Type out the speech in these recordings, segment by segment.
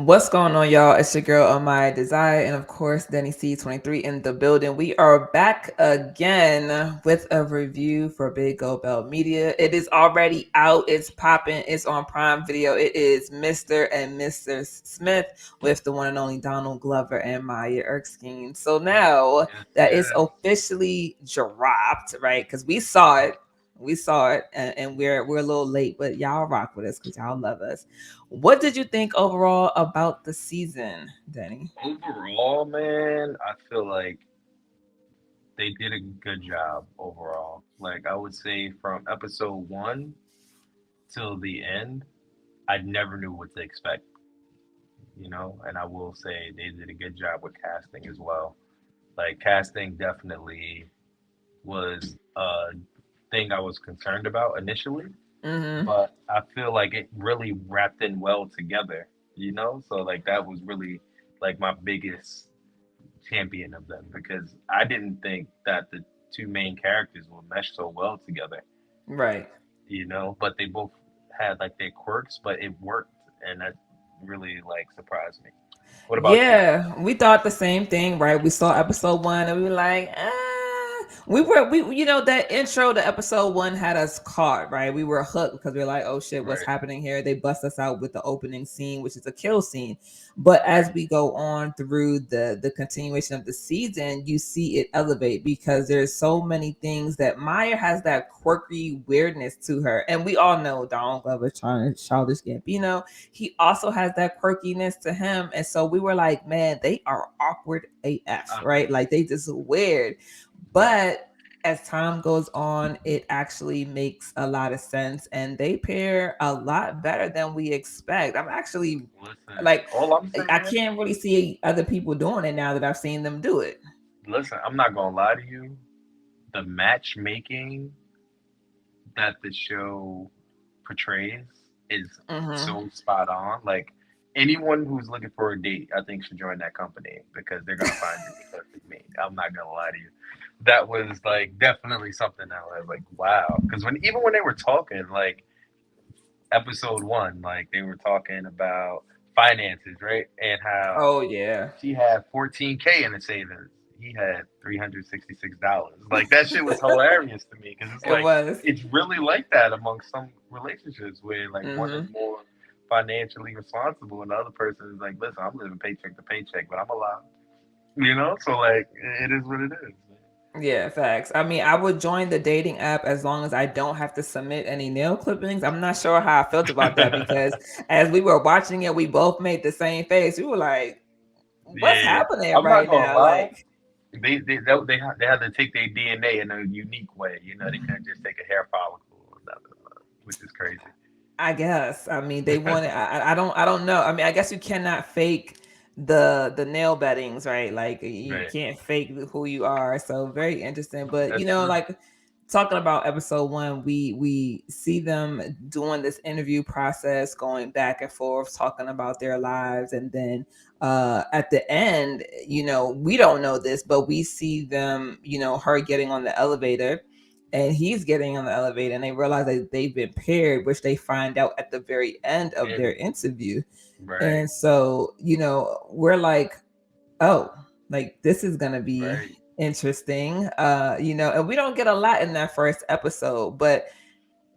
What's going on, y'all? It's your girl, Amaya Desire, and of course, Denny C23 in the building. We are back again with a review for Big Go Bell Media. It is already out. It's popping. It's on Prime Video. It is Mr. and Mrs. Smith with the one and only Donald Glover and Maya Erskine. So now that it's Yeah. officially dropped, right? Because we saw it, and we're a little late, but y'all rock with us because y'all love us. What did you think overall about the season, Denny? Overall, man, I feel like they did a good job overall. Like I would say from episode one till the end, I never knew what to expect, and I will say they did a good job with casting as well. Like casting definitely was a thing I was concerned about initially, Mm-hmm. but I feel like it really wrapped in well together. So like that was really like my biggest champion of them because I didn't think that the two main characters would mesh so well Right. together, but they both had like their quirks, but it worked and that really like surprised me. What about you? Yeah, we thought the same thing, right? We saw episode one and we were like, that intro to episode one had us caught, right? We were hooked because we are like, oh shit, what's Right. happening here? They bust us out with the opening scene, which is a kill scene. But as we go on through the continuation of the season, you see it elevate because there's so many things that Maya has that quirky weirdness to her. And we all know Donald Glover trying childish Gambino, he also has that quirkiness to him. And so we were like, man, they are awkward AF, Uh, right? Like they just weird. But as time goes on, it actually makes a lot of sense and they pair a lot better than we expect. I'm actually listen, like, all I'm I saying, can't really see other people doing it now that I've seen them do it. listen, I'm not gonna lie to you. The matchmaking that the show portrays is Mm-hmm. so spot on. Like anyone who's looking for a date, I think should join that company because they're gonna find you the perfect mate. I'm not gonna lie to you. That was like definitely something that was like wow. Because when they were talking like episode one, like they were talking about finances, right? And how Oh yeah. she had 14K in the savings. He had $366. Like that shit was hilarious to me because it's It like was. it's really like that amongst some relationships where like one is Mm-hmm. more financially responsible and the other person is like, listen, I'm living paycheck to paycheck, but I'm alive. So like it is what it is. Yeah, facts. I mean, I would join the dating app as long as I don't have to submit any nail clippings. I'm not sure how I felt about that because as we were watching it, we both made the same face. We were like, what's Yeah, happening I'm not right gonna now? lie. Like, They had to take their DNA in a unique way. They couldn't just take a hair follicle or nothing, which is crazy. I guess. I mean, they wanted. I don't know. I mean, I guess you cannot fake the nail beddings, right? Like you Right. can't fake who you are. So very interesting. But That's true. like talking about episode one, we see them doing this interview process, going back and forth, talking about their lives, and then at the end, we don't know this, but we see them, her getting on the elevator and he's getting on the elevator and they realize that they've been paired, which they find out at the very end of their And interview. right, And so, we're like, oh, like this is gonna be right. interesting. And we don't get a lot in that first episode, but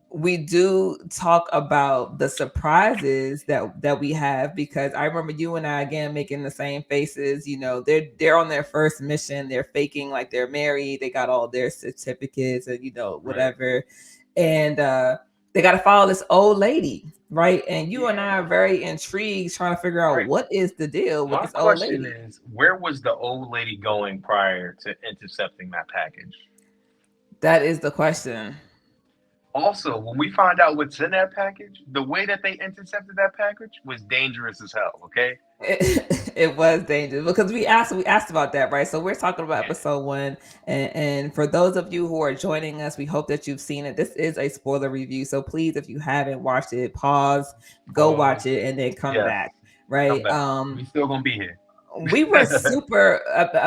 we do talk about the surprises that we have because I remember you and I again making the same faces. They're on their first mission. They're faking like they're married. They got all their certificates and Right. whatever, and they got to follow this old lady, right? And you and I are Yeah. very intrigued, trying to figure out Right. what is the deal with My this old question lady. is, where was the old lady going prior to intercepting that package? That is the question. Also, when we find out what's in that package, the way that they intercepted that package was dangerous as hell. Okay. It was dangerous because we asked about that, right? So we're talking about Yeah. episode one, and for those of you who are joining us, we hope that you've seen it. This is a spoiler review, so please, if you haven't watched it, pause, go watch Pause. it, and then come Yes. back. Come Right? back. We still gonna be here. We were super.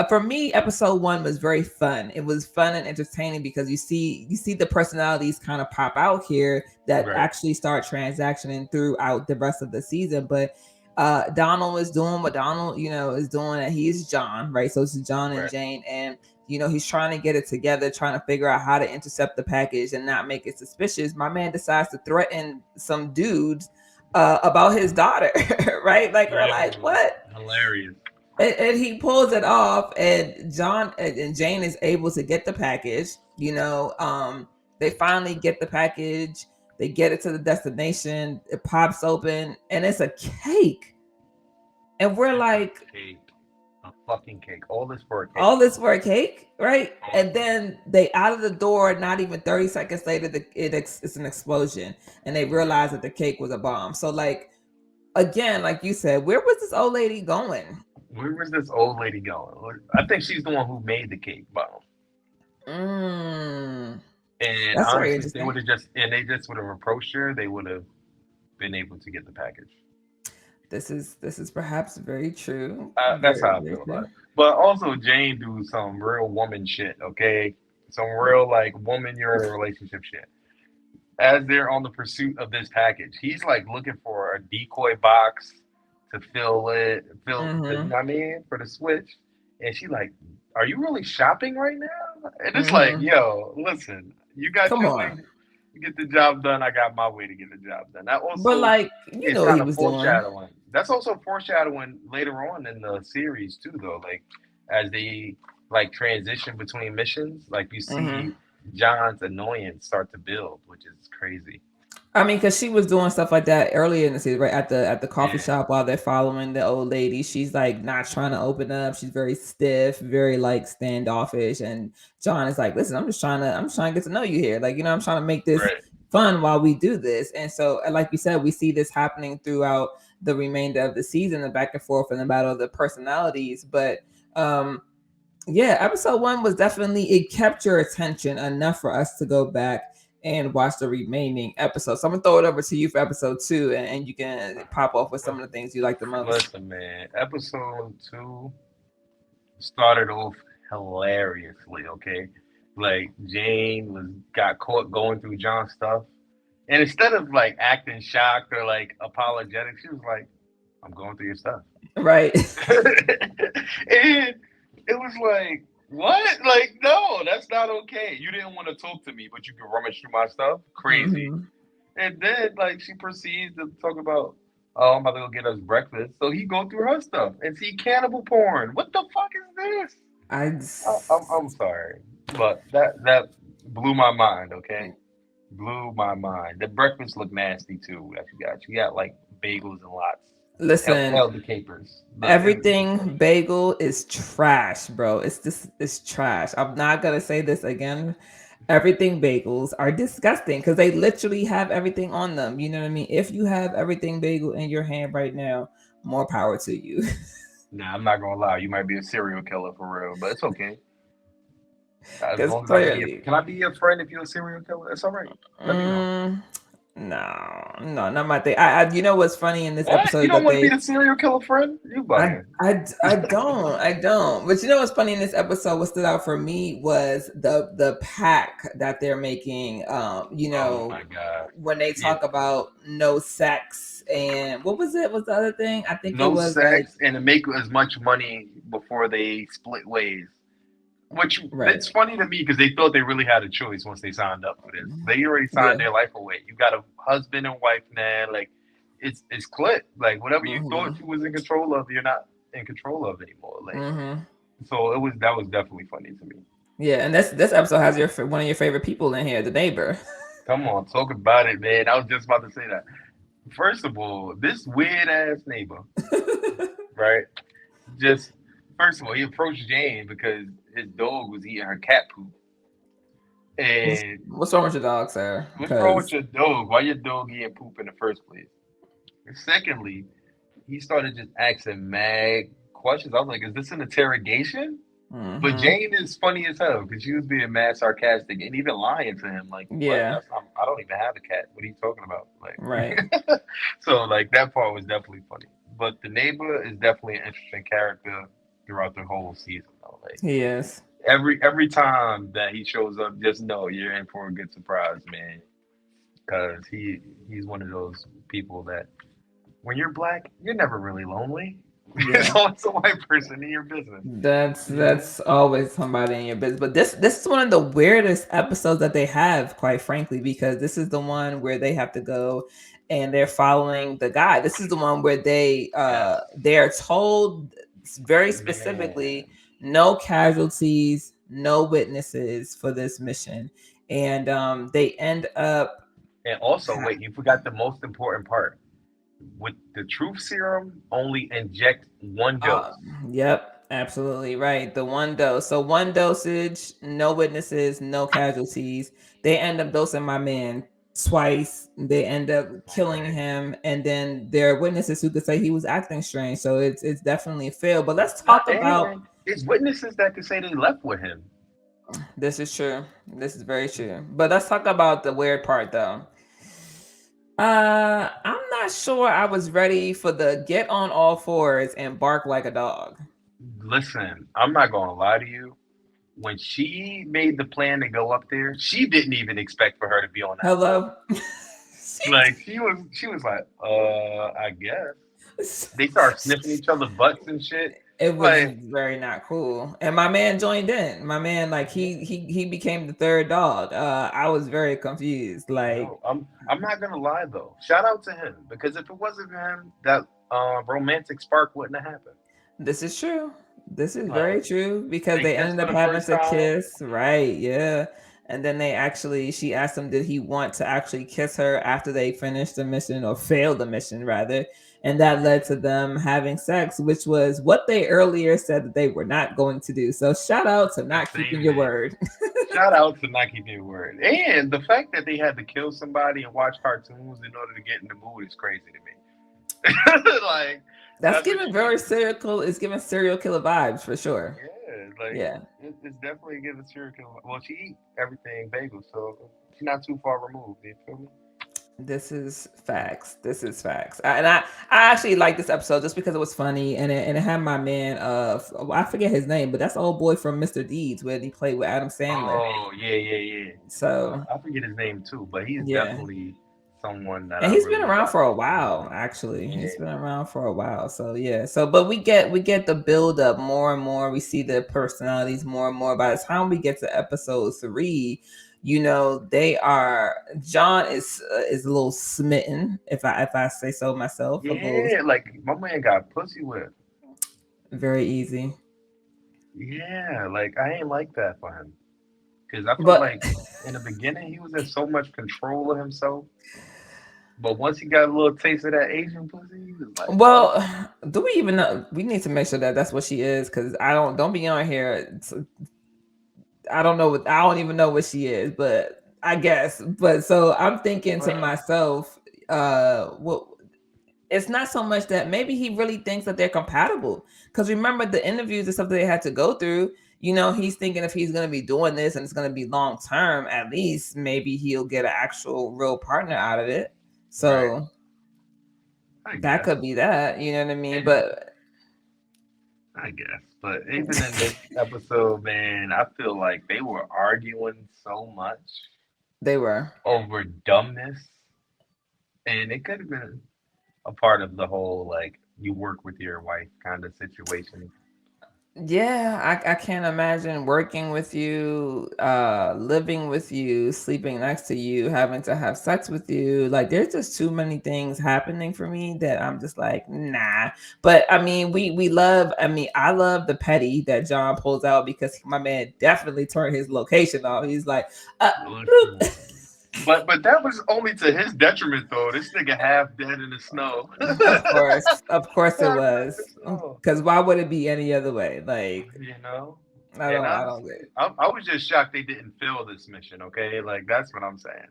For me, episode one was very fun. It was fun and entertaining because you see the personalities kind of pop out here that Right. actually start transactioning throughout the rest of the season, but Donald is doing what Donald, is doing, and he's John, right? So it's John and Right. Jane, and he's trying to get it together, trying to figure out how to intercept the package and not make it suspicious. My man decides to threaten some dudes about his daughter, right? Like we're like, what? Hilarious. And he pulls it off, and John and Jane is able to get the package. They finally get the package. They get it to the destination. It pops open, and it's a cake. And we're It's a like, cake. A fucking cake. All this for a cake. all this for a cake, right? Oh, And then they out of the door. Not even 30 seconds later, it's an explosion, and they realize that the cake was a bomb. So, like, again, like you said, where was this old lady going? where was this old lady going? I think she's the one who made the cake bomb. Mm, And that's very honestly, if they interesting. would have they just would have approached her, they would have been able to get the package. This is perhaps very true. That's Very, how I very feel about true. it. But also, Jane do some real woman shit. Okay, some real like woman you're in a relationship shit. As they're on the pursuit of this package, he's like looking for a decoy box to fill the, you Mm-hmm. know what I mean, for the switch. And she like, are you really shopping right now? And it's like, Mm-hmm. yo, listen, you got Come your way on. to get the job done. I got my way to get the job done. That But also like, you is know what kind he of was doing. foreshadowing. That's also foreshadowing later on in the series too, though. Like as they like transition between missions, like you Mm-hmm. see John's annoyance start to build, which is crazy. I mean, because she was doing stuff like that earlier in the season, right? At the coffee Yeah, shop while they're following the old lady. She's like not trying to open up. She's very stiff, very like standoffish. And John is like, listen, I'm just trying to get to know you here. Like, I'm trying to make this right. fun while we do this. And so, like you said, we see this happening throughout the remainder of the season, the back and forth and the battle of the personalities. But yeah, episode one was definitely, it kept your attention enough for us to go back and watch the remaining episodes. So I'm gonna throw it over to you for episode two, and you can pop off with some of the things you like the most. Listen, man. Episode two started off hilariously. Okay, like Jane was got caught going through John's stuff, and instead of like acting shocked or like apologetic, she was like, "I'm going through your stuff," Right. and it was like, "What? Like, no, that's not okay. You didn't want to talk to me, but you can rummage through my stuff. Crazy." Hmm. And then like she proceeds to talk about, oh, I'm about to go get us breakfast. So he go through her stuff and see cannibal porn. What the fuck is this? I I'm sorry, but that blew my mind. Okay, blew my mind. The breakfast looked nasty too. That you got. You got like bagels and lots. listen. Hell, the capers. It was Everything bagel is trash, bro. It's trash. I'm not gonna say this again. Everything bagels are disgusting because they literally have everything on them. You know what I mean? If you have everything bagel in your hand right now, more power to you. nah. I'm not gonna lie. You might be a serial killer for real, but it's okay. As Because long as I can be, clearly, can I be your friend if you're a serial killer? It's all right. Let me know. mm, no, not my thing. You know what's funny in this What? You episode don't that want to be they the serial killer friend? You I, bugging? I don't. But you know what's funny in this episode? What stood out for me was the pack that they're making. Oh my god! When they Yeah, talk about no sex and what was it? Was the other thing? I think it no was like sex and to make as much money before they split ways. Which right. it's funny to me because they thought they really had a choice once they signed up for this. They already signed Yeah. their life away. You got a husband and wife now. Like it's clipped. Like whatever you Hmm. thought you was in control of, you're not in control of anymore. Like Hmm. so it was that was definitely funny to me. Yeah, and this episode has one of your favorite people in here, the neighbor. Come on, talk about it, man. I was just about to say that. First of all, this weird ass neighbor, right? Just first of all, he approached Jane because his dog was eating her cat poop. And What's wrong with your dog, sir? what's wrong with Because your dog? Why your dog eating poop in the first place? And secondly, he started just asking mad questions. I was like, is this an interrogation? But hmm Jane is funny as hell because she was being mad sarcastic and even lying to him. Like, what? yeah, That's not, I don't even have a cat. What are you talking about? right. Like, so like that part was definitely funny. But the neighbor is definitely an interesting character throughout the whole season. Though. Like He is. every time that he shows up, just know you're in for a good surprise, man. Because he's one of those people that when you're black, you're never really lonely. It's Yeah. always a white person in your business. That's You know? that's always somebody in your business. But this is one of the weirdest episodes that they have, quite frankly, because this is the one where they have to go and they're following the guy. This is the one where Yes. they're told very specifically Man. no casualties, no witnesses for this mission. And they end up And also, wait, you forgot the most important part. With the truth serum, only inject one Uh, dose. yep, absolutely right. The one dose. So one dosage, no witnesses, no casualties. They end up dosing my man twice. They end up killing Right. him, and then there are witnesses who could say he was acting strange. So it's definitely a fail. But let's Not talk about and it's witnesses that could say they left with him. this is true. This is very true. But let's talk about the weird part though. I'm not sure I was ready for the get on all fours and bark like a dog. Listen, I'm not gonna lie to you. When she made the plan to go up there, she didn't even expect for her to be on that floor. Hello. Like she was like, I guess. They started sniffing each other's butts and shit. It was Like, very not cool. And my man joined in. My man, like he became the third dog. I was very confused. Like, yo, I'm not gonna lie though. Shout out to him because if it wasn't him, that romantic spark wouldn't have happened. this is true. This is very Like true because they they kissed ended for up the having first to time. kiss, right? Yeah. And then she asked him, did he want to actually kiss her after they finished the mission or failed the mission, rather? And that led to them having sex, which was what they earlier said that they were not going to do. So, shout out to The not keeping same your day. word. Shout out to not keeping your word. And the fact that they had to kill somebody and watch cartoons in order to get in the mood is crazy to me. Like That's that's what giving you very do. it's giving serial killer vibes for sure. Yeah, like Yeah. it's definitely giving serial killer. Well, she eat everything bagel, so she's not too far removed. You feel me? This is facts. This is facts. I actually like this episode just because it was funny and it had my man I forget his name, but that's the old boy from Mr. Deeds where he played with Adam Sandler. Oh yeah, yeah, yeah. So I forget his name too, but he's yeah. definitely someone that And I he's been really around rock for a with. while, actually. He's Yeah, been around for a while. So yeah. So but we get the build up more and more. We see their personalities more and more. By the time we get to episode 3, they are John is a little smitten, if I say so myself. A little yeah. Like my man got pussy with. very easy. Yeah, like I ain't like that for him because I felt But like in the beginning he was in so much control of himself, but once he got a little taste of that Asian pussy, he was like, oh, well, do we even know? We need to make sure that that's what she is, because don't be on here. I don't know I don't even know what she is, but I guess. But so I'm thinking to well, myself, well, it's not so much that maybe he really thinks that they're compatible. Because remember the interviews and stuff that they had to go through. He's thinking if he's going to be doing this and it's going to be long term, at least maybe he'll get an actual real partner out of it. right, So I that guess, could be that. You know what I mean? and But I guess, but even in this episode, man, I feel like they were arguing so much they were. over dumbness, and it could have been a part of the whole like you work with your wife kind of situation. Yeah, I can't imagine working with you, living with you, sleeping next to you, having to have sex with you. Like there's just too many things happening for me that I'm just like, nah. But I mean, I love the petty that John pulls out because my man definitely turned his location off. He's like, Listen. bloop. But that was only to his detriment though. This nigga half dead in the snow. Of course it Half dead in the was. snow. Because why would it be any other way? Like, You know? I And don't, I don't honestly, get it. I was just shocked they didn't fail this mission, okay? Like that's what I'm saying.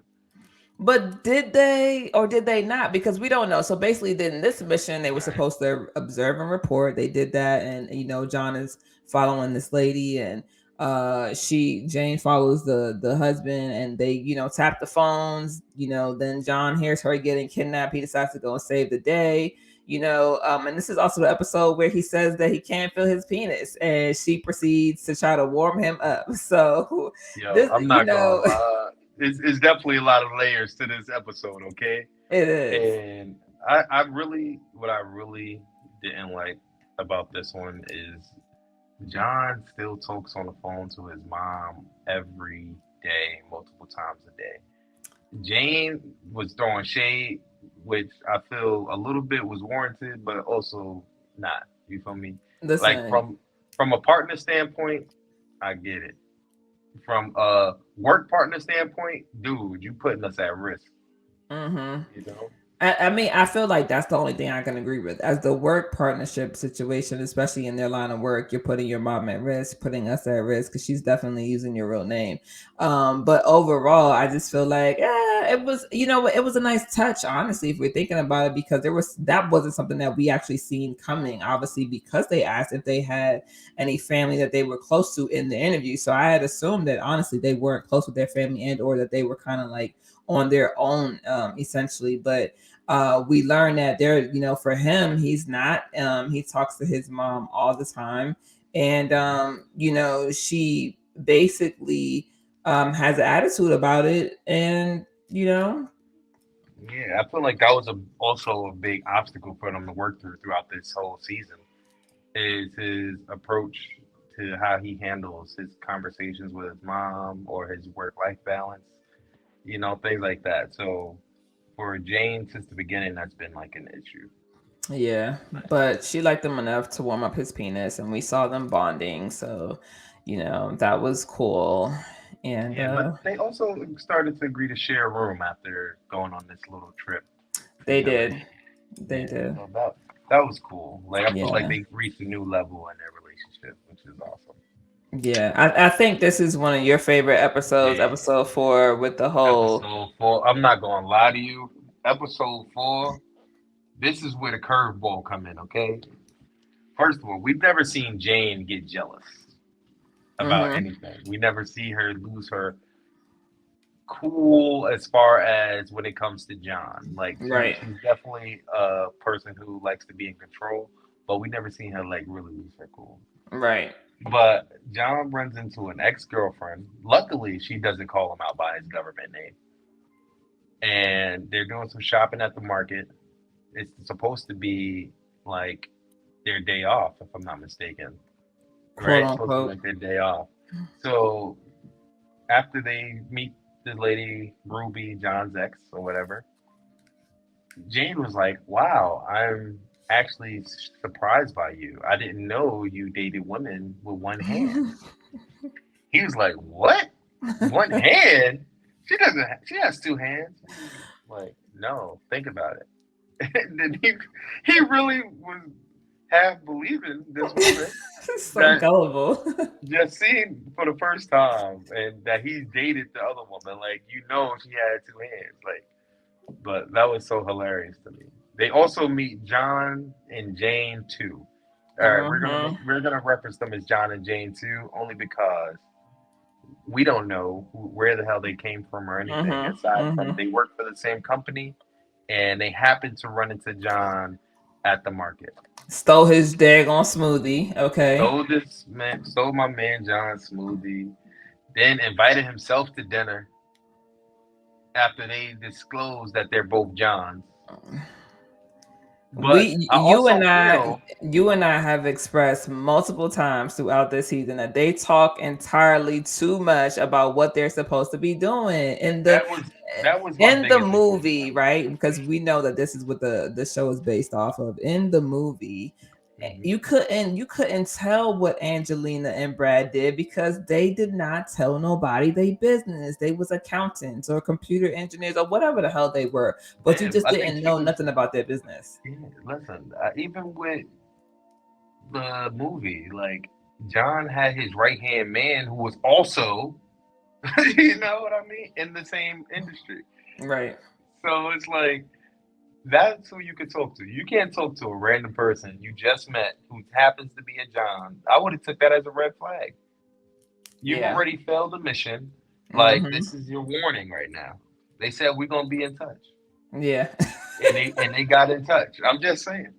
But did they or did they not? Because we don't know. So basically, in this mission, they were Right. supposed to observe and report. They did that, and John is following this lady, and Jane follows the husband, and they tap the phones. Then John hears her getting kidnapped. He decides to go and save the day. And this is also the episode where he says that he can't feel his penis, and she proceeds to try to warm him up. So Yo, this, I'm not gonna lie. It's definitely a lot of layers to this episode, okay? it is. And I really, what I really didn't like about this one is John still talks on the phone to his mom every day, multiple times a day. Jane was throwing shade, which I feel a little bit was warranted, but also not. You feel me? Like Listen. from a partner standpoint, I get it. From a work partner standpoint, dude, you putting us at risk. Mm-hmm. You know? I mean, I feel like that's the only thing I can agree with. As the work partnership situation, especially in their line of work, you're putting your mom at risk, putting us at risk because she's definitely using your real name. But overall, I just feel like, it was, it was a nice touch, honestly, if we're thinking about it, because that wasn't something that we actually seen coming, obviously, because they asked if they had any family that they were close to in the interview. So I had assumed that honestly they weren't close with their family and or that they were kind of like on their own, essentially. But we learn that for him, he's not. He talks to his mom all the time, and she basically has an attitude about it, and Yeah, I feel like that was also a big obstacle for them to work through throughout this whole season. Is his approach to how he handles his conversations with his mom or his work life balance, things like that. So for Jane, since the beginning, that's been like an issue. yeah. But she liked him enough to warm up his penis, and we saw them bonding, so that was cool. And Yeah, but they also started to agree to share a room after going on this little trip they together. did, they Yeah, did, so that was cool. Like I feel like yeah. they reached a new level in their relationship, which is awesome. Yeah, I think this is one of your favorite episodes, Yeah, episode 4, with the whole. episode 4. I'm not gonna lie to you. Episode 4. This is where the curveball come in. Okay. First of all, we've never seen Jane get jealous about Hmm. anything. We never see her lose her cool as far as when it comes to John. Like Right, she's definitely a person who likes to be in control, but we never seen her like really lose her cool. right. But John runs into an ex girlfriend. Luckily, she doesn't call him out by his government name. And they're doing some shopping at the market. It's supposed to be like their day off, if I'm not mistaken. Quote Right? It's supposed to be unquote. like their day off. So after they meet the lady Ruby, John's ex or whatever, Jane was like, "Wow, I'm actually surprised by you. I didn't know you dated women with one hand." He was like, "What? One hand? She doesn't. She has two hands." Like, no, think about it. And then he really was half believing this woman So that gullible. just seen for the first time, and that he dated the other woman. Like, she had two hands. Like, but that was so hilarious to me. They also meet John and Jane too. All right, we're gonna Hmm. we're gonna reference them as John and Jane too, only because we don't know where the hell they came from or anything Hmm. aside from Hmm. they work for the same company and they happen to run into John at the market. Stole his daggone smoothie. Okay. Stole my man John smoothie, then invited himself to dinner after they disclosed that they're both Johns. But we I you and also i feel you and I have expressed multiple times throughout this season that they talk entirely too much about what they're supposed to be doing in the that was my in the biggest issue with movie, right? Because we know that this is what the show is based off of. In the movie, them. you couldn't tell what Angelina and Brad did because they did not tell nobody they business. They was accountants or computer engineers or whatever the hell they were, but you Man, just I think didn't she know was. nothing about their business. Yeah, listen, even with the movie, like John had his right hand man who was also, you know what I mean, in the same industry. Right. So it's like that's who you could talk to. You can't talk to a random person you just met who happens to be a John. I would have took that as a red flag. You've Yeah. already failed the mission. Like Hmm. this is your warning right now. They said we're gonna be in touch, Yeah. and they got in touch. I'm just saying,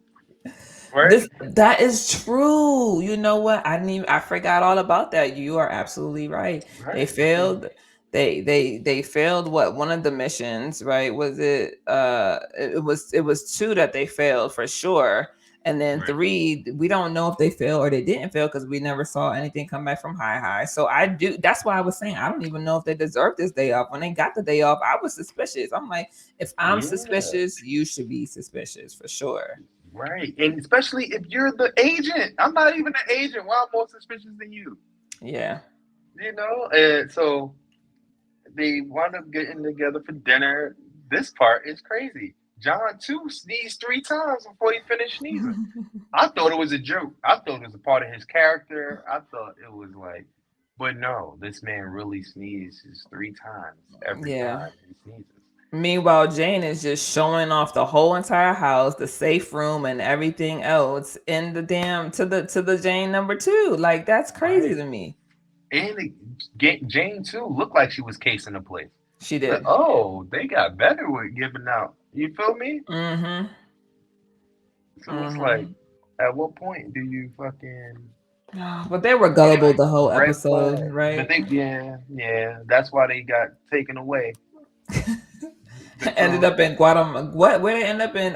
right? That is true. You know what? I forgot all about that. You are absolutely right. They Right. This is failed. they failed what one of the missions, right? Was it it was two that they failed for sure, and then Right. three we don't know if they failed or they didn't fail because we never saw anything come back from high. So I do, that's why I was saying I don't even know if they deserve this day off. When they got the day off, I was suspicious. I'm like, if I'm Yeah. suspicious, you should be suspicious for sure. Right. And especially if you're the agent. I'm not even the agent. Why I'm more suspicious than you? Yeah. You know? And so they wound up getting together for dinner. This part is crazy. John too sneezed 3 times before he finished sneezing. I thought it was a joke. I thought it was a part of his character. I thought it was like, but no, this man really sneezes 3 times every Yeah. time he sneezes. Meanwhile, Jane is just showing off the whole entire house, the safe room, and everything else in the damn to the Jane number two. Like that's crazy Right. to me. And Jane too looked like she was casing the place. She But, did. oh, they got better with giving out. You feel me? Mm-hmm. So it's like, Mm-hmm. at what point do you fucking But they were get gullible the whole red episode, flag? But right? they, yeah, yeah, that's why they got taken away. Ended So up in Guatemala. What? Where they end up in?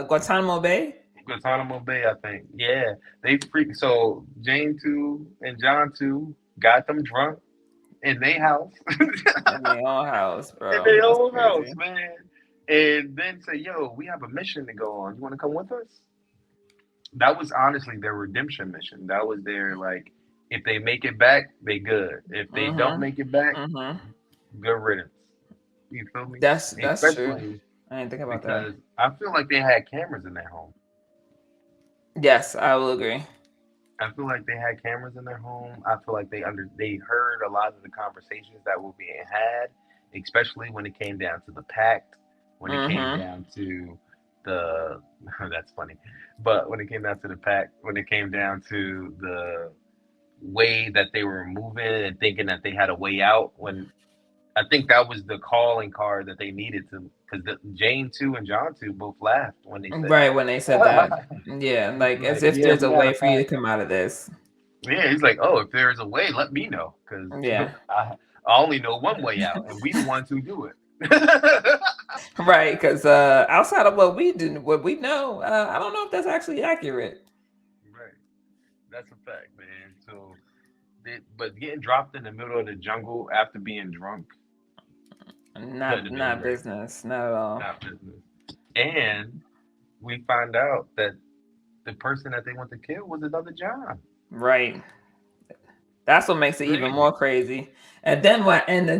Guantanamo Bay. Guantanamo Bay, I think. Yeah, they freak. So Jane two and John two got them drunk in their house, In their own house, in bro. their That's own house, crazy. man. And then say, "Yo, we have a mission to go on. You want to come with us?" That was honestly their redemption mission. That was their like, if they make it back, they good. If they don't Mm-hmm. make it back, Mm-hmm. good riddance. You feel me? That's true. Especially I didn't think about that. because I feel like they had cameras in their home. Yes, I will agree. I feel like they had cameras in their home. I feel like they heard a lot of the conversations that were being had, especially when it came down to the pact, when it came Mm-hmm. down to the that's funny. But when it came down to the pact, when it came down to the way that they were moving and thinking that they had a way out, when I think that was the calling card that they needed to, because Jane two and John two both laughed when they said Right when they said that. that. Yeah, like as Like, if yeah, there's we a got a way for you to pact. come out of this. Yeah, he's like, oh, if there's a way, let me know, because Yeah. I only know one way out, and we the ones who do it. Right, because outside of what we do, what we know, I don't know if that's actually accurate. Right, that's a fact, man. So, but getting dropped in the middle of the jungle after being drunk couldn't Not have been not great. business, not at all. Not business. And we find out that the person that they want to kill was another John. Right. That's what makes it even more Crazy. crazy. And then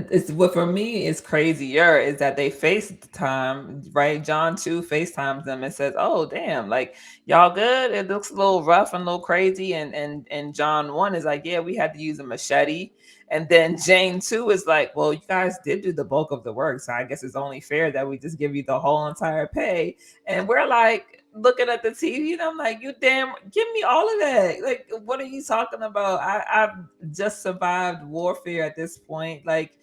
it's what for me is crazier is that they FaceTime, right? John too FaceTimes them and says, "Oh damn, like y'all good? It looks a little rough and a little crazy." And John one is like, "Yeah, we had to use a machete." And then Jane too is like, "Well, you guys did do the bulk of the work, so I guess it's only fair that we just give you the whole entire pay." And we're like looking at the TV, and I'm like, "You damn, give me all of that! Like, what are you talking about? I've just survived warfare at this point. Like,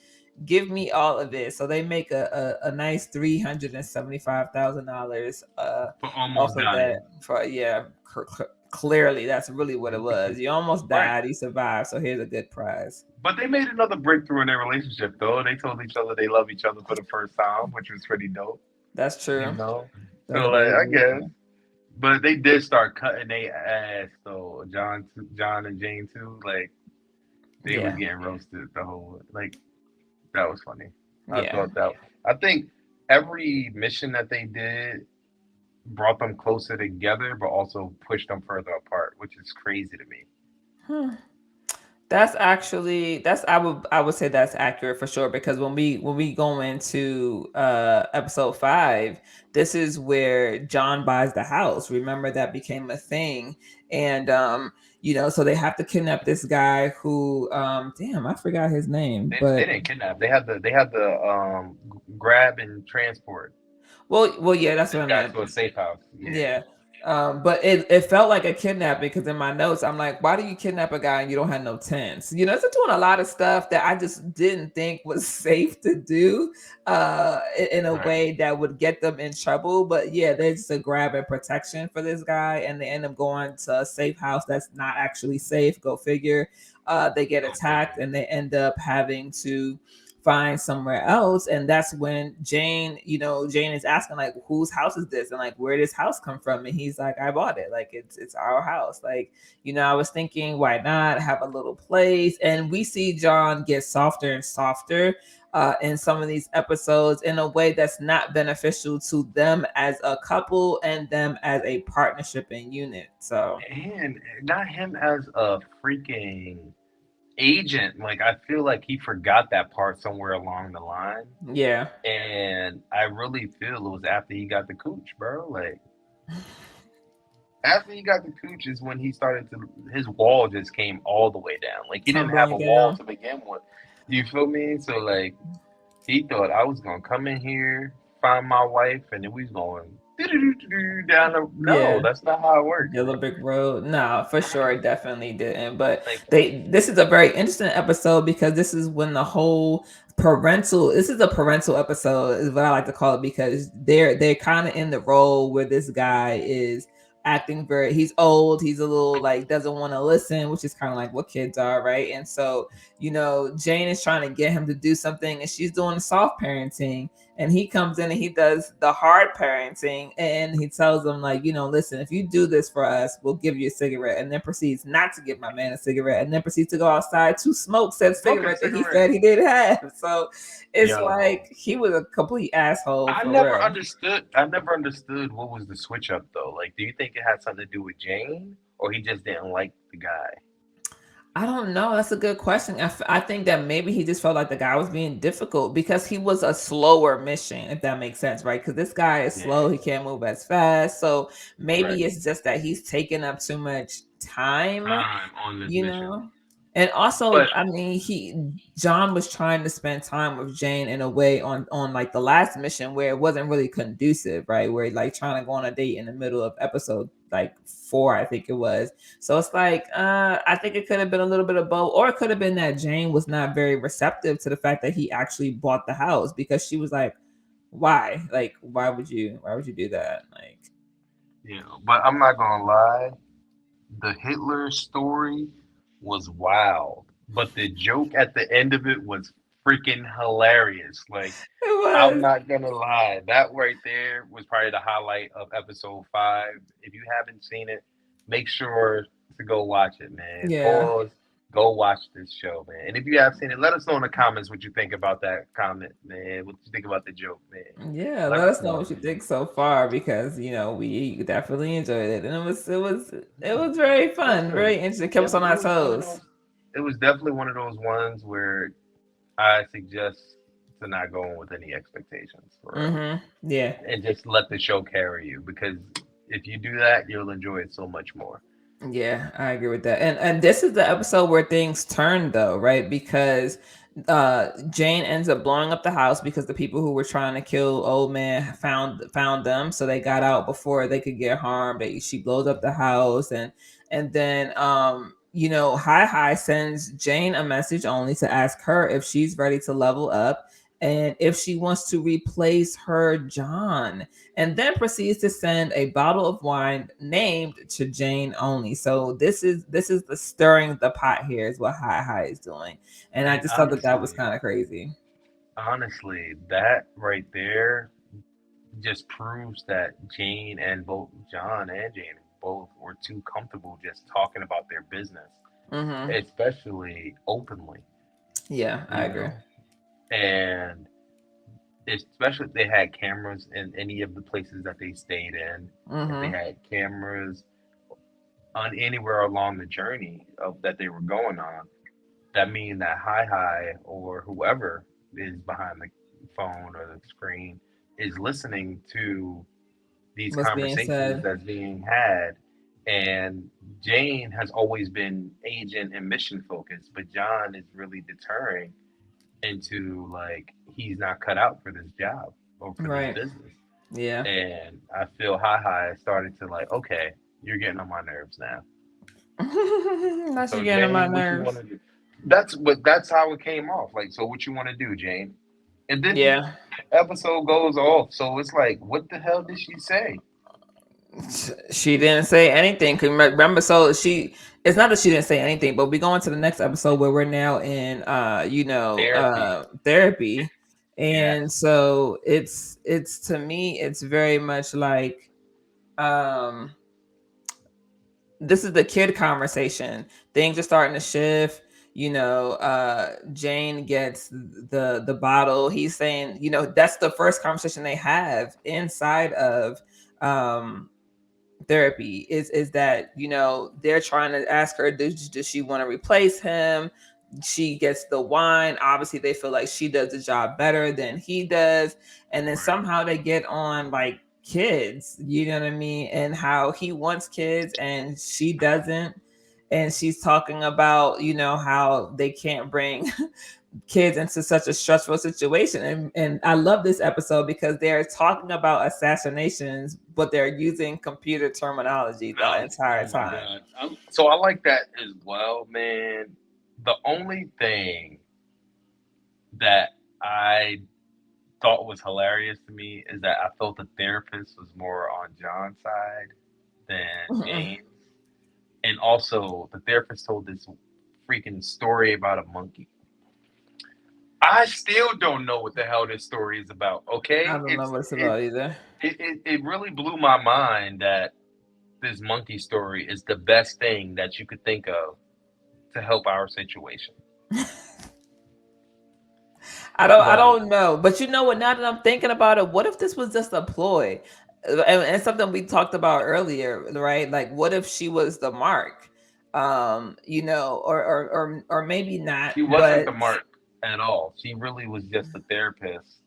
give me all of it." So they make a nice $375,000 For off almost of that. dying. For yeah, clearly that's really what it was. You almost Right. died, he survived, so here's a good prize. But they made another breakthrough in their relationship, though. They told each other they love each other for the first time, which was pretty dope. That's You true. know. That's So, like, very I very guess. true. But they did start cutting their ass, though. John and Jane too. Like, they was Yeah, getting roasted the whole. Like, that was funny. I yeah. thought that. I think every mission that they did brought them closer together, but also pushed them further apart, which is crazy to me. Hmm. That's actually I would say that's accurate for sure because when we go into episode 5, this is where John buys the house. Remember that became a thing. And so they have to kidnap this guy who damn, I forgot his name, They but didn't kidnap. They had the grab and transport well yeah, that's what this I guy meant. to a safe house. Yeah, Yeah. But it felt like a kidnapping because in my notes, I'm like, why do you kidnap a guy and you don't have no tents? It's doing a lot of stuff that I just didn't think was safe to do in a right. way that would get them in trouble. But yeah, there's a grab and protection for this guy, and they end up going to a safe house that's not actually safe. Go figure. They get Go figure. attacked and they end up having to find somewhere else. And that's when Jane, Jane is asking like, whose house is this, and like, where did this house come from? And he's like, I bought it, like it's our house. Like, I was thinking, why not have a little place? And we see John get softer and softer in some of these episodes in a way that's not beneficial to them as a couple and them as a partnership and unit. So And not him as a freaking agent. Like I feel like he forgot that part somewhere along the line. yeah. And I really feel it was after he got the cooch, bro. Like after he got the cooch is when he started to his wall just came all the way down. Like he didn't have Tumbling a wall down. to begin with. You feel me? So like he thought I was gonna come in here, find my wife, and then we was going down the no, Yeah. that's not how it works, Yellow bro. Brick Road. No, for sure, it definitely didn't. But Like this is a very interesting episode because this is when the whole this is a parental episode, is what I like to call it, because they're kind of in the role where this guy is acting he's old, he's a little like doesn't want to listen, which is kind of like what kids are, right? And so, Jane is trying to get him to do something and she's doing soft parenting, and he comes in and he does the hard parenting, and he tells them like, listen, if you do this for us, we'll give you a cigarette, and then proceeds not to give my man a cigarette, and then proceeds to go outside to smoke said smoking cigarette that he cigarette. said he didn't have. So it's Yo, like he was a complete asshole I for never real. understood. I never understood what was the switch up though. Like, do you think it had something to do with Jane, or he just didn't like the guy? I don't know. That's a good question. I think that maybe he just felt like the guy was being difficult because he was a slower mission, if that makes sense, right? Because this guy is Yeah, slow. He can't move as fast. So right. maybe it's just that he's taking up too much time, Time on this you mission, know? And also, but I mean, John was trying to spend time with Jane in a way on like the last mission where it wasn't really conducive, right? Where like trying to go on a date in the middle of episode like 4, I think it was. So it's like, I think it could have been a little bit of both, or it could have been that Jane was not very receptive to the fact that he actually bought the house, because she was like, why? Like, why would you do that? Like, but I'm not gonna lie. The Hitler story was wild, but the joke at the end of it was freaking hilarious. Like it I'm was, not gonna lie, that right there was probably the highlight of episode 5. If you haven't seen it, make sure to go watch it, man. yeah. Pause, go watch this show, man. And if you have seen it, let us know in the comments what you think about that comment, man. What you think about the joke, man. Yeah, Let let us us know know, what you man. think so far, because we definitely enjoyed it, and it was very fun, very Listen, interesting. Kept us on it our was one of toes. those. It was definitely one of those ones where I suggest to not go in with any expectations for real, Yeah. and just let the show carry you because if you do that, you'll enjoy it so much more. Yeah, I agree with that. And this is the episode where things turn though, right? Because Jane ends up blowing up the house because the people who were trying to kill old man found them, so they got out before they could get harmed. She blows up the house, and then Hi sends Jane a message only to ask her if she's ready to level up and if she wants to replace her John, and then proceeds to send a bottle of wine named to Jane only. So this is the stirring the pot here is what Hi is doing, and I And just thought that was kind of crazy. honestly, that right there just proves that Jane and both John and Jane both were too comfortable just talking about their business, Mm-hmm. especially openly, Yeah, I you agree. know, and especially if they had cameras in any of the places that they stayed in, if they Mm-hmm. had cameras on anywhere along the journey of that they were going on, that means that Hi or whoever is behind the phone or the screen is listening to these What's being conversations said? that's being had. And Jane has always been agent and mission focused, but John is really deterring into like he's not cut out for this job or for this Right. business. Yeah. And I feel Hi started to like, okay, you're getting on my nerves now. That's you So getting on my Jane, what you nerves. want to do? That's how it came off. Like, so what you want to do, Jane? And then Yeah. episode goes off. So it's like, what the hell did she say? She didn't say anything. 'Cause remember, so it's not that she didn't say anything, but we go into the next episode where we're now in Therapy. therapy. And Yes. so it's to me it's very much like um this is the kid conversation. Things are starting to shift. Jane gets the bottle. He's saying, that's the first conversation they have inside of um therapy is that they're trying to ask her, does she want to replace him. She gets the wine. Obviously they feel like she does the job better than he does, and then Right. somehow they get on like kids, you know what I mean, and how he wants kids and she doesn't. And she's talking about how they can't bring kids into such a stressful situation. And I love this episode because they're talking about assassinations, but they're using computer terminology the No. entire Oh my time. God. So I like that as well, man. The only thing that I thought was hilarious to me is that I felt the therapist was more on John's side than Mhm. Jane's. And also, the therapist told this freaking story about a monkey. I still don't know what the hell this story is about. I Okay, don't know what it's about either. it really blew my mind that this monkey story is the best thing that you could think of to help our situation. I Like, don't know, but you know what? Now that I'm thinking about it, what if this was just a ploy, and something we talked about earlier, right? Like, what if she was the mark, or maybe not, she wasn't but the mark at all. She really was just a therapist.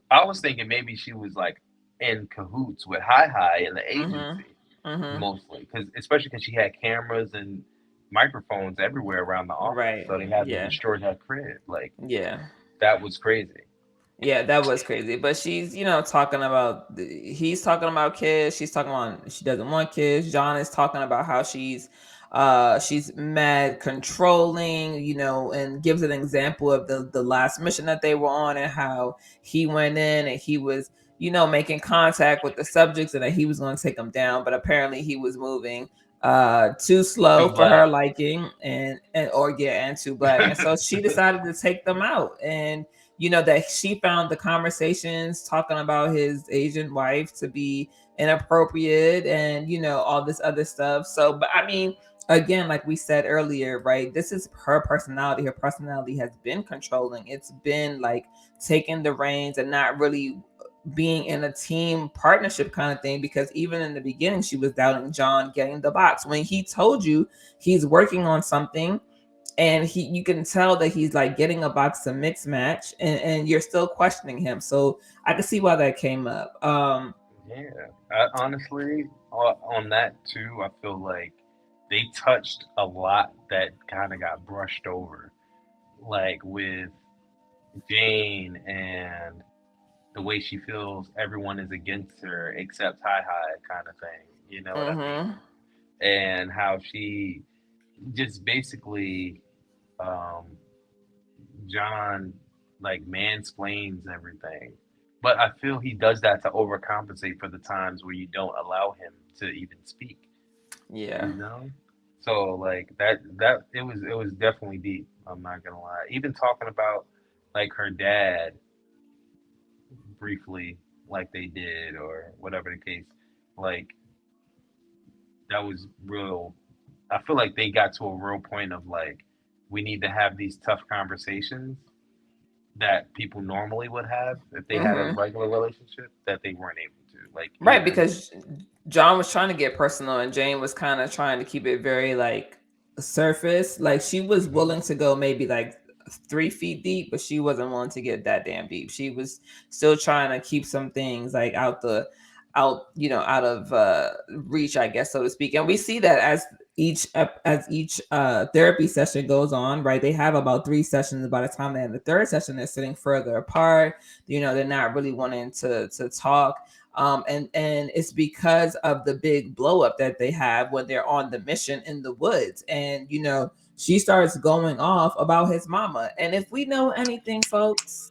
I was thinking maybe she was like in cahoots with Hi Hi and the mhm, agency mhm, mostly, because especially because she had cameras and microphones everywhere around the office, right, so they had to yeah, destroy her crib. Like yeah. that was crazy. Yeah, that was crazy. But she's, talking about he's talking about kids. She's talking about she doesn't want kids. John is talking about how she's mad controlling, and gives an example of the last mission that they were on and how he went in and he was, making contact with the subjects and that he was going to take them down, but apparently he was moving too slow Too for her black. liking and too black. And so she decided to take them out. And that she found the conversations talking about his Asian wife to be inappropriate and all this other stuff. So but I mean, again, like we said earlier, right, this is her personality. Her personality has been controlling. It's been like taking the reins and not really being in a team partnership kind of thing, because even in the beginning she was doubting John getting the box when he told you he's working on something, and you can tell that he's like getting a box of mixed match, and you're still questioning him. So I can see why that came up. Yeah, honestly, on that too, I feel like they touched a lot that kind of got brushed over, like with Jane and the way she feels everyone is against her except Hi Hi kind of thing. You know what I mean? Mhm. And how she just basically um, John like mansplains everything. But I feel he does that to overcompensate for the times where you don't allow him to even speak, Yeah. you know? So like that it was definitely deep, I'm not gonna lie. Even talking about like her dad briefly like they did or whatever the case, like that was real. I feel like they got to a real point of like we need to have these tough conversations that people normally would have if they had a Mhm. regular relationship that they weren't able to. Like Right, even because John was trying to get personal and Jane was kind of trying to keep it very like surface. Like she was Mhm. willing to go maybe like 3 feet deep, but she wasn't willing to get that damn deep. She was still trying to keep some things like out of reach, I guess, so to speak. And we see that as each therapy session goes on, right? They have about 3 sessions. By the time they have the third session, they're sitting further apart. They're not really wanting to talk, and it's because of the big blow up that they have when they're on the mission in the woods. And she starts going off about his mama, and if we know anything, folks,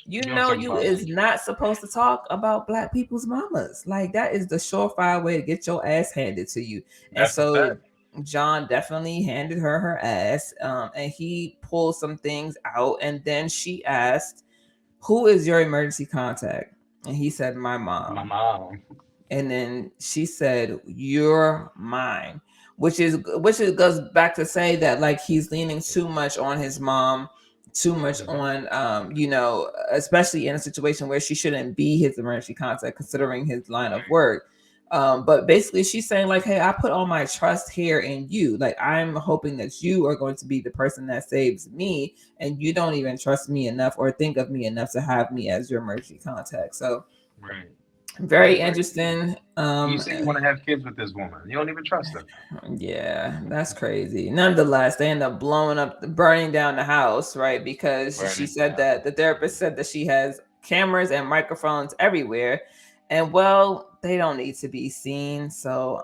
You don't talk you about is not supposed to talk about black people's mamas. Like that is the surefire way to get your ass handed to you. And that's a so fact. John definitely handed her ass, and he pulled some things out, and then she asked, "Who is your emergency contact?" And he said, "My My mom." mom. And then she said, "You're mine," which is goes back to say that like he's leaning too much on his mom, too much on especially in a situation where she shouldn't be his emergency contact considering his line of work. But basically she's saying like, hey, I put all my trust here in you. Like, I'm hoping that you are going to be the person that saves me, and you don't even trust me enough or think of me enough to have me as your emergency contact. So Right. very That's crazy. interesting. You say you want to have kids with this woman. You don't even trust her. Yeah, that's crazy. Nonetheless, they end up blowing up, burning down the house, right? Because she Burning said down. that the therapist said that she has cameras and microphones everywhere. And well, they don't need to be seen. So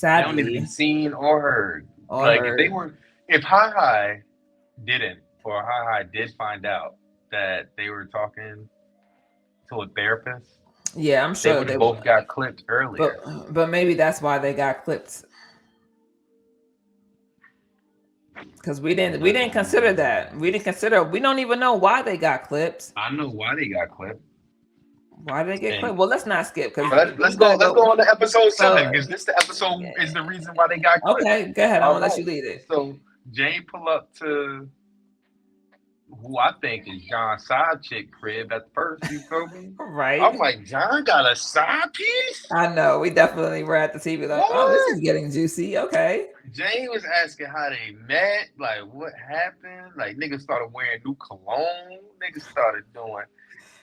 They don't need to be sadly, seen or heard. or Like if they heard. were, if Hi Hi didn't, or Hi Hi did find out that they were talking to a therapist, Yeah, I'm they sure would they have would. both got clipped But earlier. but maybe that's why they got clipped, because we didn't consider that. We didn't consider. We don't even know why they got clipped. I know why they got clipped. Why did they get And clipped? Well, let's not skip because let's we let's go gotta let's go go. on to episode So 7 because this the episode is the reason why they got clipped. okay, go ahead. I'm All gonna let right. you lead it. So Jane pull up to who I think is John's side chick crib at first. You feel me? I'm Right. like, John got a side piece? I know. We definitely were at the TV like, oh, this is What? getting juicy. Okay. Jane was asking how they met, like what happened. Like niggas started wearing new cologne. Niggas started doing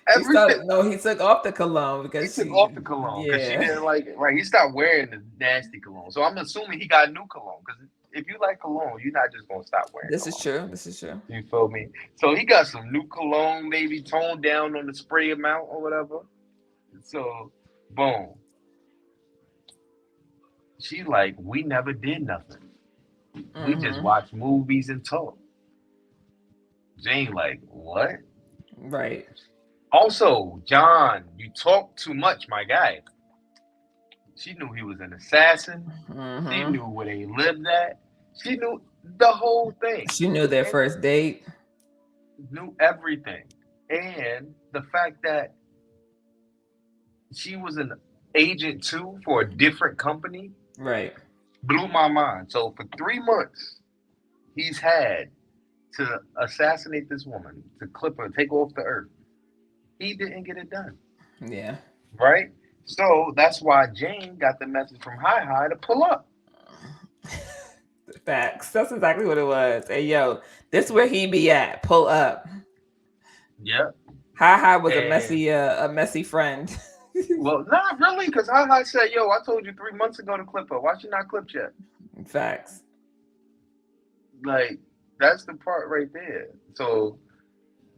He everything. started. No, he took off the cologne He because took she. off the cologne because she Yeah, didn't like it. Right, he stopped wearing the nasty cologne. So I'm assuming he got new cologne because if you like cologne, you're not just gonna stop wearing this is cologne. true. This is true. You feel me? So he got some new cologne, maybe toned down on the spray amount or whatever. So, boom. She like, we never did nothing. We just Mm-hmm. watched movies and talk. Jane like, what? Right. Also, John, you talk too much, my guy. She knew he was an assassin. She Mm-hmm. knew where they lived at. She knew the whole thing. She knew their And first date. knew everything. And the fact that she was an agent too for a different company Right. blew my mind. So for 3 months, he's had to assassinate this woman, to clip her, take her off the earth. He didn't get it done, Yeah. right? So that's why Jane got the message from Hi Hi to pull up. Facts. That's exactly what it was. Hey, yo, this where he be at. Pull up. Yep. Hi Hi was And a messy friend. well, not really, because Hi Hi said, "Yo, I told you 3 months ago to clip her. Why she not clipped yet?" Facts. Like that's the part right there. So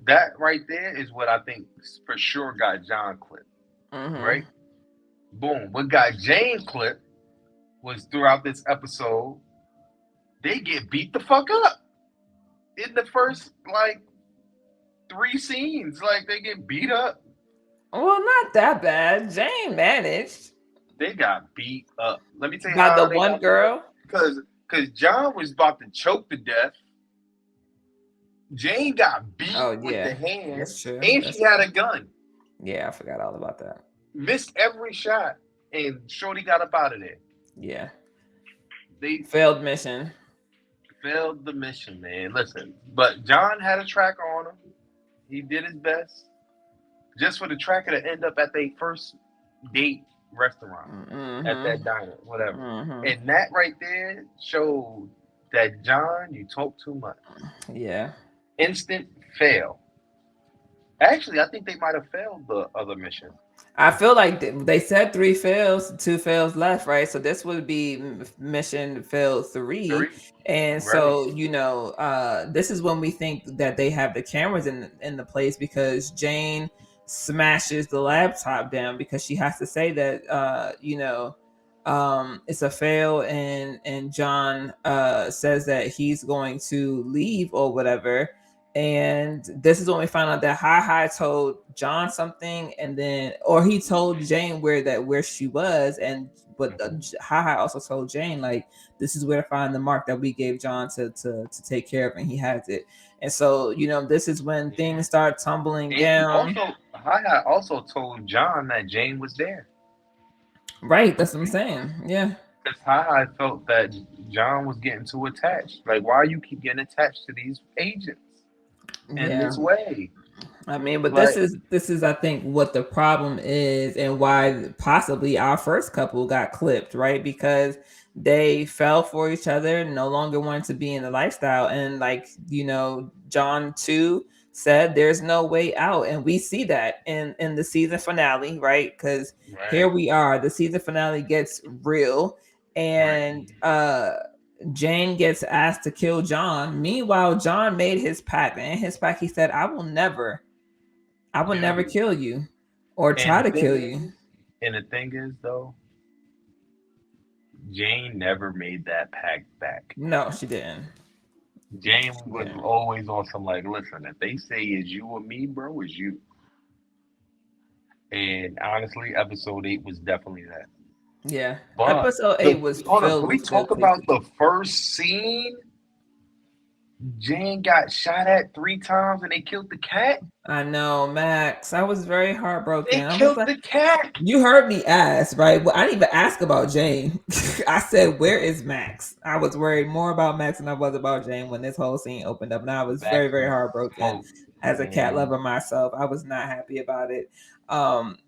that right there is what I think for sure got John clipped, Mm-hmm. right? Boom. What got Jane clipped was throughout this episode, they get beat the fuck up in the first like 3 scenes. Like they get beat up. Well, not that bad. Jane managed They got beat up. Let me tell you by the how they one got beat up. girl. Cause John was about to choke to death. Jane got beat Oh with the yeah, that's hands, true. and That's she had a gun. yeah. I forgot all about that. Missed every shot, and Shorty got up out of there. Yeah, They failed mission. failed the mission, man. Listen, but John had a tracker on him. He did his best just for the tracker to end up at their first date restaurant, at Mm-hmm. that diner, whatever. Mm-hmm. And that right there showed that John, you talk too much. Yeah. Instant fail. Actually, I think they might have failed the other mission. I feel like they said three fails, two fails left, right? So this would be mission fail three, Three, and right? so this is when we think that they have the cameras in the place because Jane smashes the laptop down because she has to say that it's a fail, and John says that he's going to leave or whatever, And this is when we found out that Hi told John something, and then, or he told Jane where she was, and but Mhm. Hi also told Jane like this is where to find the mark that we gave John to take care of, and he has it. And so this is when Yeah. things start tumbling And he down. also, Haha also told John that Jane was there. Right, that's what I'm saying. Yeah, Because Haha felt that John was getting too attached. Like, why you keep getting attached to these agents in yeah. this way? I mean, but this Like, is this is I think what the problem is, and why possibly our first couple got clipped, right? Because they fell for each other, no longer wanted to be in the lifestyle, and like John too said, there's no way out, and we see that in the season finale, right? Because here right, we are, the season finale gets real, right. and Jane gets asked to kill John. Meanwhile, John made his pact, and in his pact he said, I will never Yo. kill you or And try the to thing kill you. is, and the thing is though, Jane never made that pact back. No, she didn't. Jane She was didn't. always on some like, listen, if they say it's you or me, bro, it's you. And honestly, episode 8 was definitely that. Yeah. But Episode the 8 was hold on, filled can we with good talk about places. the first scene? Jane got shot at 3 times and they killed the cat. I know, Max. I was very heartbroken. They I was killed like, the cat. you heard me ask, right? Well, I didn't even ask about Jane. I said, where is Max? I was worried more about Max than I was about Jane when this whole scene opened up. And I was very, Max very was heartbroken. smoked, As a cat and lover myself, I was not happy about it. Um,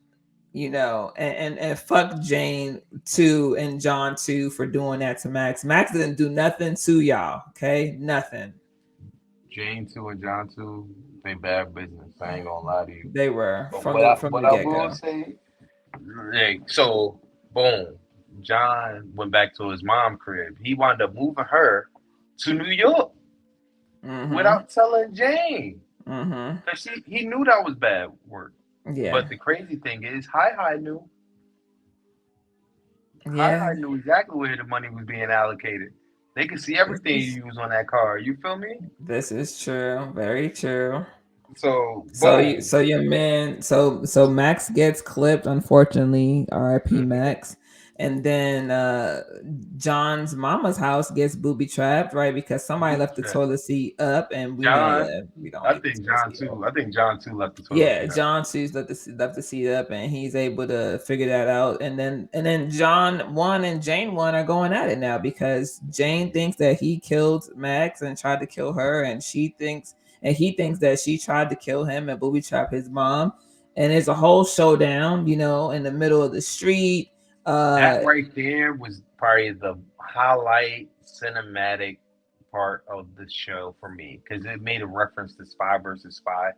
and fuck Jane too and John too for doing that to Max. Max didn't do nothing to y'all, okay? Nothing. Jane too and John too, they bad business. I ain't gonna lie to you. They were But from the what I get will go. say, like, so boom, John went back to his mom crib. He wound up moving her to New York Mm-hmm. without telling Jane. Mm-hmm. Cause he knew that was bad work. Yeah. But the crazy thing is, Hi knew. Yeah. Hi knew exactly where the money was being allocated. They could see This everything is you use on that car. You feel me? this is true. Very true. So So you, boom. so your man, so Max gets clipped, unfortunately, R.I.P. Mhm. Max, and then John's mama's house gets booby trapped, right? Because somebody Booby left the trap. toilet seat up, and we know John, that we don't leave the toilet seat open. I think John too left the toilet Yeah, seat up. John sees left the seat up, and he's able to figure that out. And then John one and Jane one are going at it now because Jane thinks that he killed Max and tried to kill her, and he thinks that she tried to kill him and booby trap his mom. And it's a whole showdown, in the middle of the street. That Uh, right there was probably the highlight cinematic part of the show for me because it made a reference to Spy versus Spy.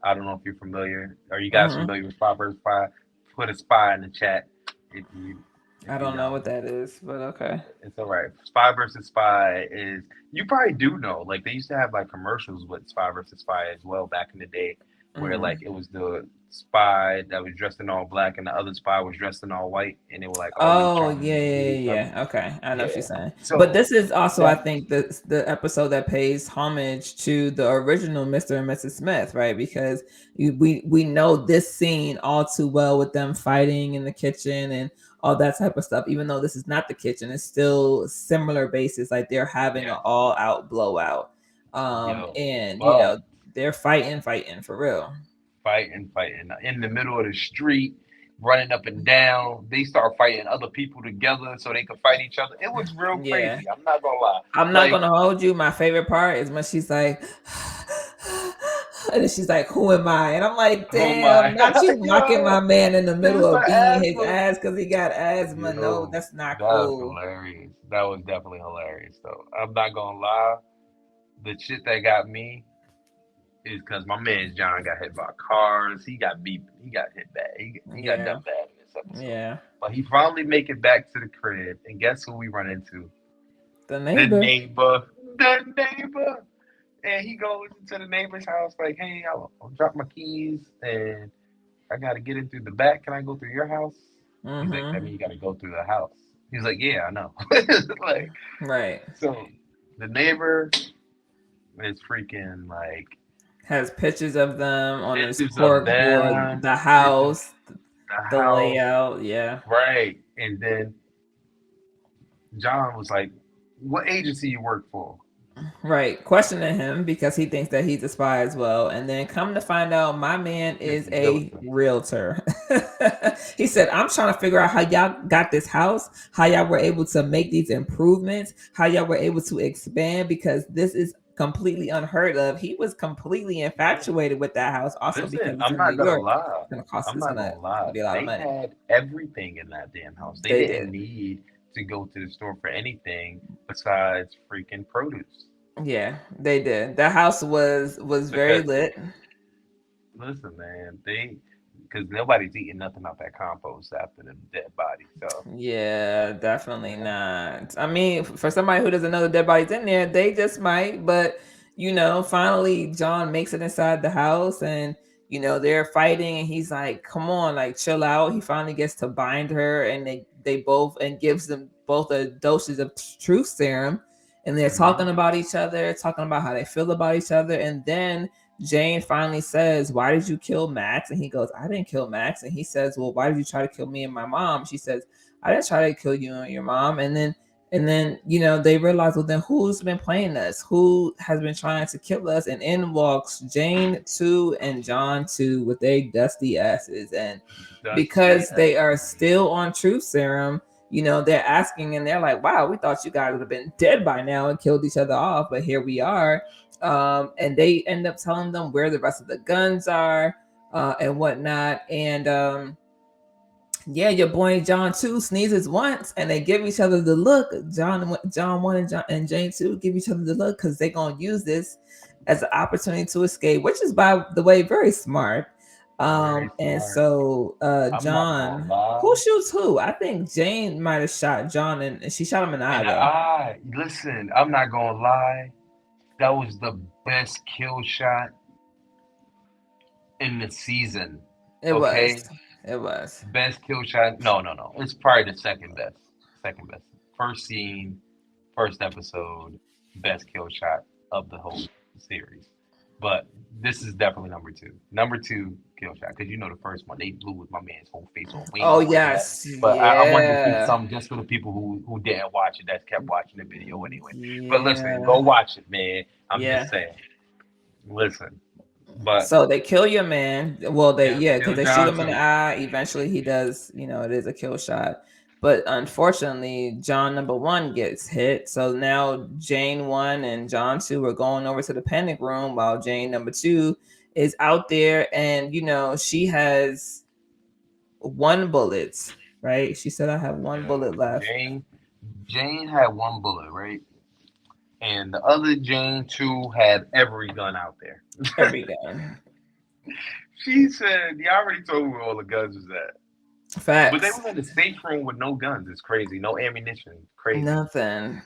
I don't know if you're familiar. Are you guys mhm. familiar with Spy versus Spy? Put a spy in the chat if I you don't know know. what that is, but okay. It's all right. Spy versus Spy is you probably do know. Like they used to have like commercials with Spy versus Spy as well back in the day, where Mm. like it was the spy that was dressed in all black and the other spy was dressed in all white, and they were like always Oh trying to yeah, get yeah, each other. yeah. Okay, I know what you're Yeah. saying. But So this is also, I that think, the episode that pays homage to the original Mr. and Mrs. Smith, right? Because we know this scene all too well with them fighting in the kitchen and all that type of stuff. Even though this is not the kitchen, it's still similar basis. Like they're having an yes, all out blowout, yo, and but they're fighting for real. fighting in the middle of the street, running up and down. They start fighting other people together so they could fight each other. It was real Yeah. crazy. I'm not gonna lie. I'm not Like, gonna hold you. My favorite part is when she's like, and then she's like, "Who am I?" And I'm like, oh my, "Damn, not you mocking yo, my man in the middle of Mr. beating his Asthma. ass because he got asthma. No, Yo, that's not that's cool." hilarious. That was definitely hilarious, though. I'm not gonna lie. The shit that got me is because my man John got hit by cars. He got beat. He got hit bad. He got Yeah, done bad in this episode. yeah. But he finally make it back to the crib, and guess who we run into? The The neighbor. neighbor. The neighbor. And he goes into the neighbor's house like, "Hey, I'll drop my keys, and I gotta get in through the back. Can I go through your house?" He's like, "That Mm-hmm. means you gotta go through the house." He's like, "Yeah, I know." Like, Right. so the neighbor is freaking like. Has pictures of them on this Pictures of cork board, them, the pictures house, the the house, layout. Yeah. right? And then John was like, "What agency you work for?" Right, questioning him because he thinks that he's a spy as well. And then come to find out, my man It's is a a realtor. realtor. He said, I'm trying to figure out how y'all got this house, how y'all were able to make these improvements, how y'all were able to expand, because this is completely unheard of. He was completely Man, infatuated with that house, also listen, because it's I'm in New not gonna York. lie. It's gonna cost, I'm it's not gonna, gonna lie. be a lot of They money. had everything in that damn house. They They did. didn't need to go to the store for anything besides freaking produce. Yeah, they did. That house was very Because lit. listen, man, they because nobody's eating nothing out that compost after them dead bodies. So Yeah, definitely yeah, not. I mean, for somebody who doesn't know the dead bodies in there, they just might. But finally, John makes it inside the house, and they're fighting, and he's like, "Come on, like chill out." He finally gets to bind her, and they both and gives them both a dosage of truth serum, and they're hmm, talking about each other, talking about how they feel about each other, and then Jane finally says, "Why did you kill Max?" And he goes, "I didn't kill Max." And he says, "Well, why did you try to kill me and my mom?" She says, "I didn't try to kill you and your mom." And then they realize, well, then who's been playing us? Who has been trying to kill us? And in walks Jane 2 and John 2 with their dusty asses. And dusty because they ass. are still on truth serum, they're asking, and they're like, "Wow, we thought you guys would have been dead by now and killed each other off, but here we are." And they end up telling them where the rest of the guns are, and whatnot. And yeah, your boy John 2 sneezes once, and they give each other the look. John 1 and Jane 2 give each other the look, because they're going to use this as an opportunity to escape, which is, by the way, very smart. Very And smart. so I'm not gonna John, who lie. shoots who? I think Jane might have shot John, and she shot him in the eye And though. listen, I'm not gonna lie. That was the best kill shot in the season. It was. Okay, It was. best kill shot. No, no, no. It's probably the second best. Second best. First scene, first episode, best kill shot of the whole series. But this is definitely number two. Number two kill shot, because the first one they blew with my man's whole face on. We ain't Oh gonna get to that. yes, But I wanted to see yeah, some just for the people who didn't watch it, that kept watching the video anyway. But listen, yeah, go watch it, man. I'm just yeah. saying. Listen, but So they kill your man. Well, they yeah, yeah, because Kill they shoot John him in the too. eye. Eventually, he does. It is a kill shot. But unfortunately, John number one gets hit. So now Jane 1 and John 2 are going over to the panic room, while Jane number 2 is out there, and she has one bullet. Right? She said, "I have one Yeah, bullet left." Jane had one bullet, right? And the other Jane too had every gun out there. Every gun. She said, "You already told me where all the guns was at." But they Facts. was in the safe room with no guns. It's crazy. No ammunition. Crazy. Nothing.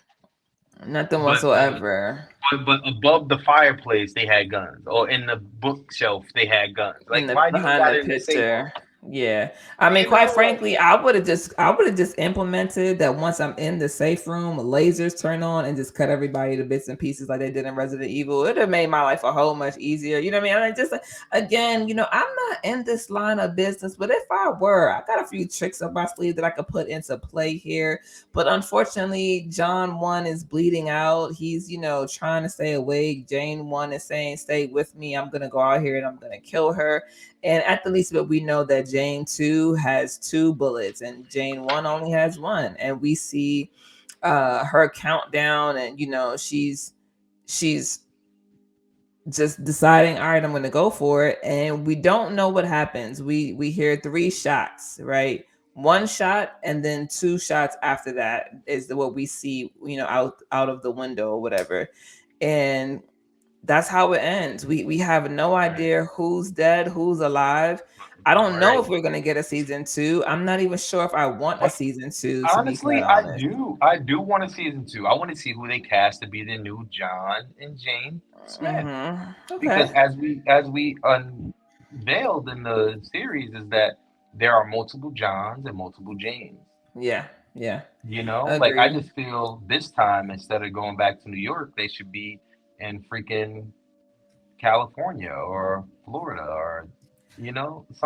Nothing But whatsoever. but above the fireplace they had guns. Or in the bookshelf they had guns. In Like the why do you behind got the it in the safe room? picture. Yeah. I mean, You quite know, like frankly, I would have just implemented that once I'm in the safe room, lasers turn on and just cut everybody to bits and pieces like they did in Resident Evil. It'd have made my life a whole much easier. You know what I mean? And just again, I'm not in this line of business, but if I were, I got a few tricks up my sleeve that I could put into play here. But unfortunately, John 1 is bleeding out. He's, trying to stay awake. Jane 1 is saying, "Stay with me. I'm gonna go out here and I'm gonna kill her." And at the least, but we know that Jane 2 has two bullets and Jane 1 only has one. And we see her countdown, and she's just deciding, all right, I'm gonna go for it. And we don't know what happens. We hear three shots, right? One shot and then two shots after that is what we see, out of the window or whatever. And that's how it ends. We have no right, idea who's dead, who's alive. I don't know right. if we're gonna get a season two. I'm not even sure if I want a But season two, to be quite honestly, I honest. do. I do want a season two. I want to see who they cast to be the new John and Jane Smith. Okay. Because as we unveiled in the series is that there are multiple Johns and multiple Janes. Yeah. Yeah. Like I Agreed. just feel this time instead of going back to New York, they should be in freaking California or Florida or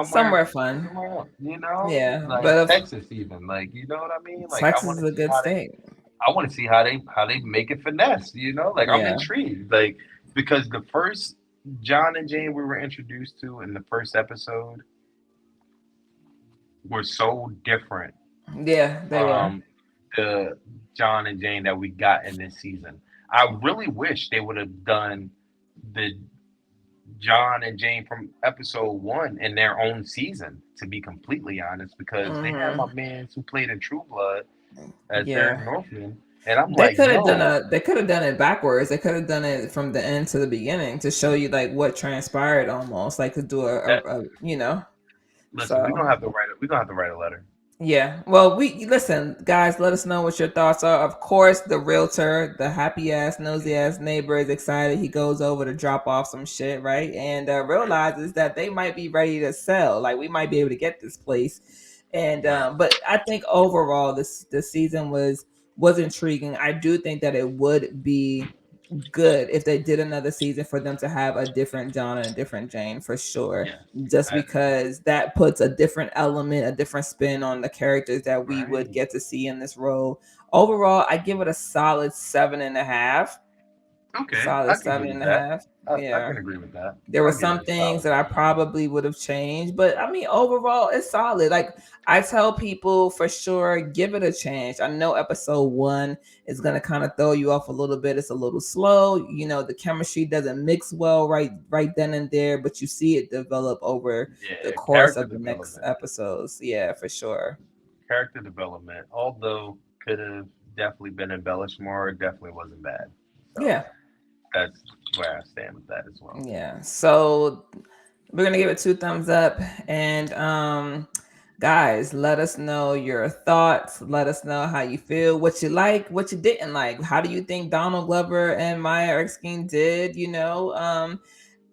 Somewhere fun. somewhere else, Yeah, like but if Texas even, like what I mean? Like I Texas want is to a see good how they state. I want to see how they make it finesse, like I'm Yeah. intrigued, like because the first John and Jane we were introduced to in the first episode were so different Yeah, they were. from the John and Jane that we got in this season. I really wish they would have done the John and Jane from episode one in their own season, to be completely honest, because they had my Hmm. man who played in True Blood as Eric Yeah. Northman, and I'm like, yo, They could have done it backwards. They could have done it from the end to the beginning to show you like what transpired almost, like to do that listen, so we're gonna have to write a letter. yeah. Well, we listen, guys. Let us know what your thoughts are. Of course, the realtor, the happy ass, nosy ass neighbor, is excited. He goes over to drop off some shit, right? And realizes that they might be ready to sell. Like we might be able to get this place. And Right. but I think overall, this season was intriguing. I do think that it would be good if they did another season for them to have a different John and a different Jane for sure. Yes. Just I agree. because that puts a different element, a different spin on the characters that we would Right. get to see in this role. Overall, I give it a solid 7.5. Okay, Solid I can agree seven with and a that. half. I Yeah. can agree with that. There were I'll give it some a things solid that I 7.5. probably would have changed, but I mean, overall, it's solid. Like I tell people for sure, give it a chance. I know episode one is gonna kind of throw you off a little bit. It's a little slow. The chemistry doesn't mix well right then and there, but you see it develop over the Yeah, course of the next episodes. Yeah, for sure. character development, although could have definitely been embellished more, definitely wasn't bad. So Yeah, that's where I stand with that as well. yeah. So we're gonna give it 2 thumbs up, and guys, let us know your thoughts. Let us know how you feel, what you like, what you didn't like. How do you think Donald Glover and Maya Erskine did?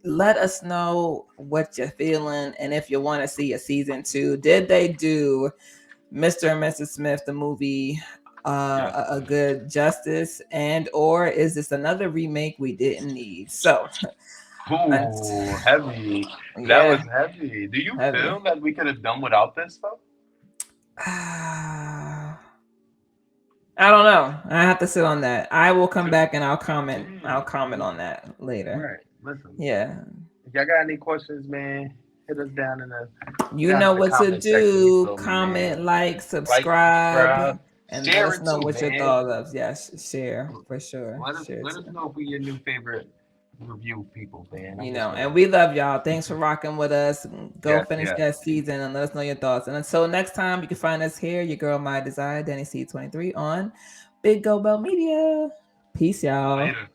Let us know what you're feeling, and if you want to see a season two. Did they do Mr. and Mrs. Smith the movie a Justice. good justice, and or is this another remake we didn't need? So Ooh, heavy. That was yeah, heavy. Do you heavy. feel that we could have done without this though? I don't know. I have to sit on that. I will come back and I'll comment. I'll Mm, comment on that later. right. Listen, Yeah. if y'all got any questions, man, hit us You down know in the what to comment section. You do. feel me, man? Comment, like, Like, subscribe, subscribe, and let share us it know too, what your man. thoughts of. Yes, share for sure. Share Let us too. know if we your new favorite review people, man. I'm just And gonna. we love y'all. Thanks for rocking with us. Go Yes, finish yes. that season and let us know your thoughts. And until next time, you can find us here, your girl, My Desire, Danny C23 on Big Go Bell Media. Peace, y'all. Later.